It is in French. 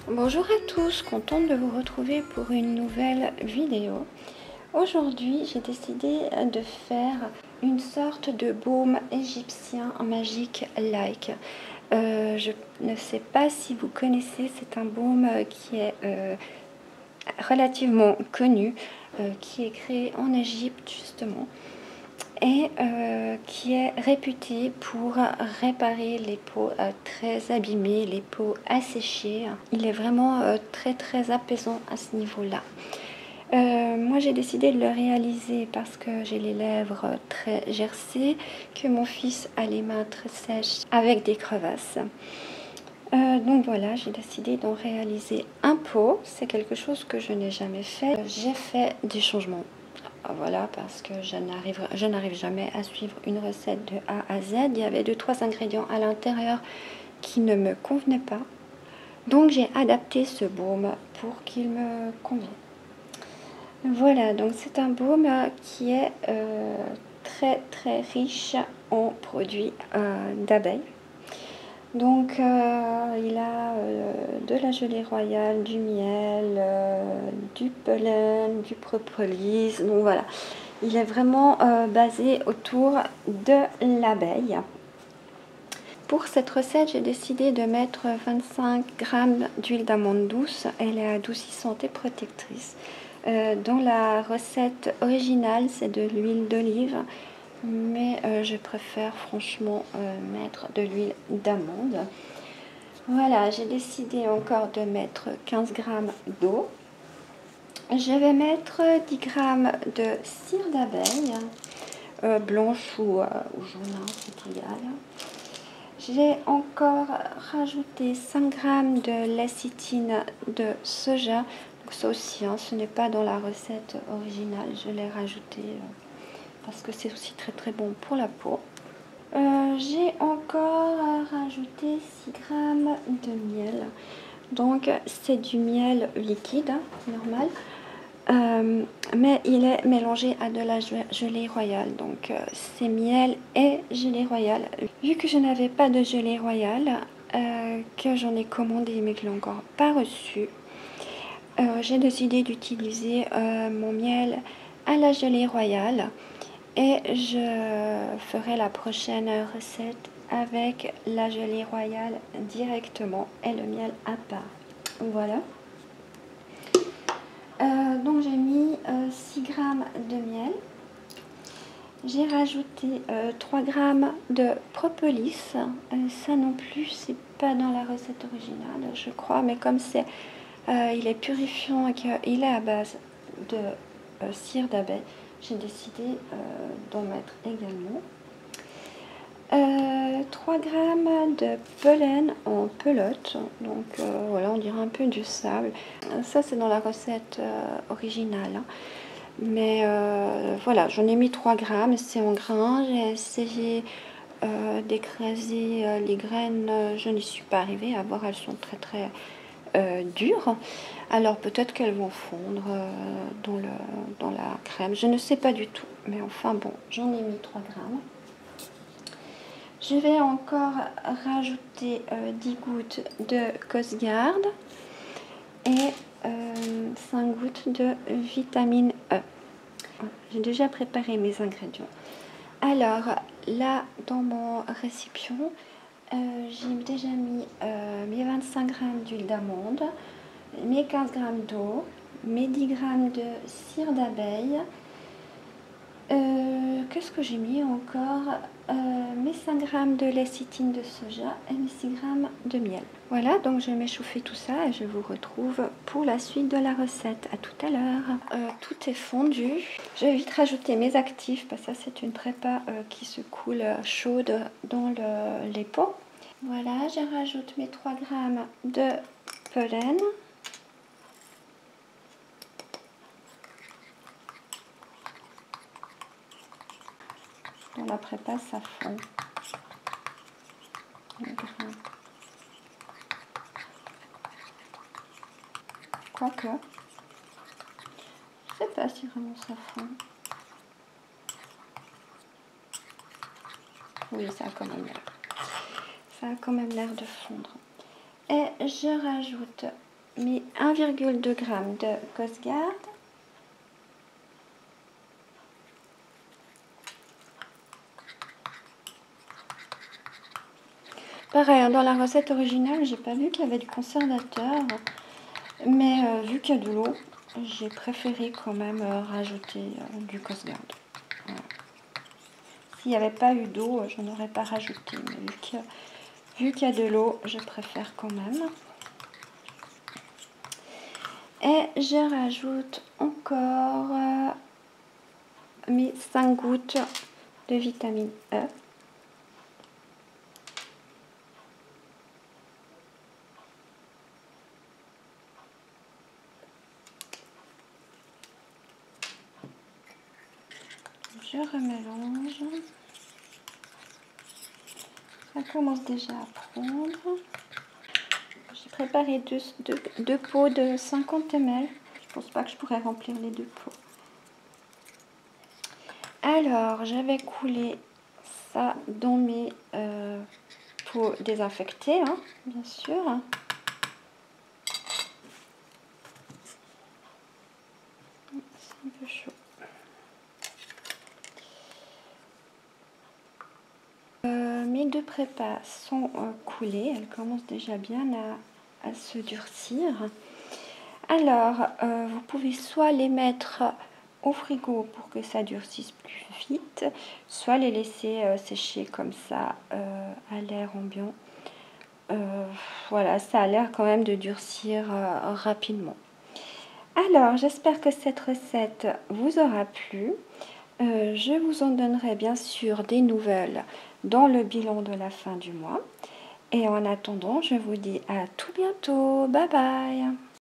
Bonjour à tous, contente de vous retrouver pour une nouvelle vidéo. Aujourd'hui, j'ai décidé de faire une sorte de baume égyptien magique like. Je ne sais pas si vous connaissez, c'est un baume qui est relativement connu, qui est créé en Égypte justement, et qui est réputé pour réparer les peaux très abîmées, les peaux asséchées. Il est vraiment très apaisant à ce niveau-là. Moi j'ai décidé de le réaliser parce que j'ai les lèvres très gercées, que mon fils a les mains très sèches avec des crevasses. Donc voilà, j'ai décidé d'en réaliser un pot. C'est quelque chose que je n'ai jamais fait. J'ai fait des changements. Voilà, parce que je n'arrive jamais à suivre une recette de A à Z. Il y avait 2-3 ingrédients à l'intérieur qui ne me convenaient pas. Donc j'ai adapté ce baume pour qu'il me convienne. Voilà, donc c'est un baume qui est très riche en produits d'abeilles. Donc il a de la gelée royale, du miel, du pollen, du propolis. Donc voilà, il est vraiment basé autour de l'abeille. Pour cette recette, j'ai décidé de mettre 25 g d'huile d'amande douce. Elle est adoucissante et protectrice. Dans la recette originale, c'est de l'huile d'olive, mais je préfère franchement mettre de l'huile d'amande. Voilà, j'ai décidé encore de mettre 15 g d'eau. Je vais mettre 10 g de cire d'abeille, blanche ou jaune, hein, c'est égal. J'ai encore rajouté 5 g de lécithine de soja. Donc ça aussi, hein, ce n'est pas dans la recette originale, je l'ai rajouté parce que c'est aussi très bon pour la peau. J'ai encore rajouté 6 g de miel. Donc c'est du miel liquide, hein, normal. Mais il est mélangé à de la gelée royale. Donc c'est miel et gelée royale. Vu que je n'avais pas de gelée royale, que j'en ai commandé mais que je l'ai encore pas reçu, j'ai décidé d'utiliser mon miel à la gelée royale. Et je ferai la prochaine recette avec la gelée royale directement et le miel à part. Voilà. Donc j'ai mis 6 g de miel. J'ai rajouté 3 g de propolis. Ça non plus, c'est pas dans la recette originale, je crois. Mais comme c'est, il est purifiant et qu'il est à base de cire d'abeille, j'ai décidé d'en mettre également. 3 g de pollen en pelote, donc voilà, on dirait un peu du sable. Ça c'est dans la recette originale, hein. Mais voilà, j'en ai mis 3 g, c'est en grains. J'ai essayé d'écraser les graines, je n'y suis pas arrivée à voir, elles sont très dures. Alors peut-être qu'elles vont fondre dans la crème, je ne sais pas du tout, mais enfin bon, j'en ai mis 3 g. Je vais encore rajouter 10 gouttes de Cosgarde et 5 gouttes de vitamine E. J'ai déjà préparé mes ingrédients. Alors là, dans mon récipient, j'ai déjà mis mes 25 g d'huile d'amande, mes 15 g d'eau, mes 10 g de cire d'abeille. Qu'est-ce que j'ai mis encore? Mes 5 g de lécithine de soja et mes 6 g de miel. Voilà, donc je vais m'échauffer tout ça et je vous retrouve pour la suite de la recette. À tout à l'heure. Tout est fondu. Je vais vite rajouter mes actifs parce que ça c'est une prépa qui se coule chaude dans les pots. Voilà, je rajoute mes 3 g de pollen. Dans la prépa, ça fond. Quoique, je sais pas si vraiment ça fond. Oui, ça a quand même l'air. Ça a quand même l'air de fondre. Et je rajoute mis 1,2 g de Coast Guard. Pareil, dans la recette originale, j'ai pas vu qu'il y avait du conservateur, mais vu qu'il y a de l'eau, j'ai préféré quand même rajouter du Coast Guard. Voilà. S'il n'y avait pas eu d'eau, je n'aurais pas rajouté, mais vu qu'il y a de l'eau, je préfère quand même. Et je rajoute encore mes 5 gouttes de vitamine E. Je remélange. Ça commence déjà à prendre. J'ai préparé deux pots de 50 ml. Je pense pas que je pourrais remplir les 2 pots. Alors, je vais couler ça dans mes pots désinfectés, hein, bien sûr. C'est un peu chaud. Mes 2 prépas sont coulées. Elles commencent déjà bien à se durcir. Alors, vous pouvez soit les mettre au frigo pour que ça durcisse plus vite, soit les laisser sécher comme ça à l'air ambiant. Voilà, ça a l'air quand même de durcir rapidement. Alors, j'espère que cette recette vous aura plu. Je vous en donnerai bien sûr des nouvelles dans le bilan de la fin du mois. Et en attendant, je vous dis à tout bientôt. Bye bye!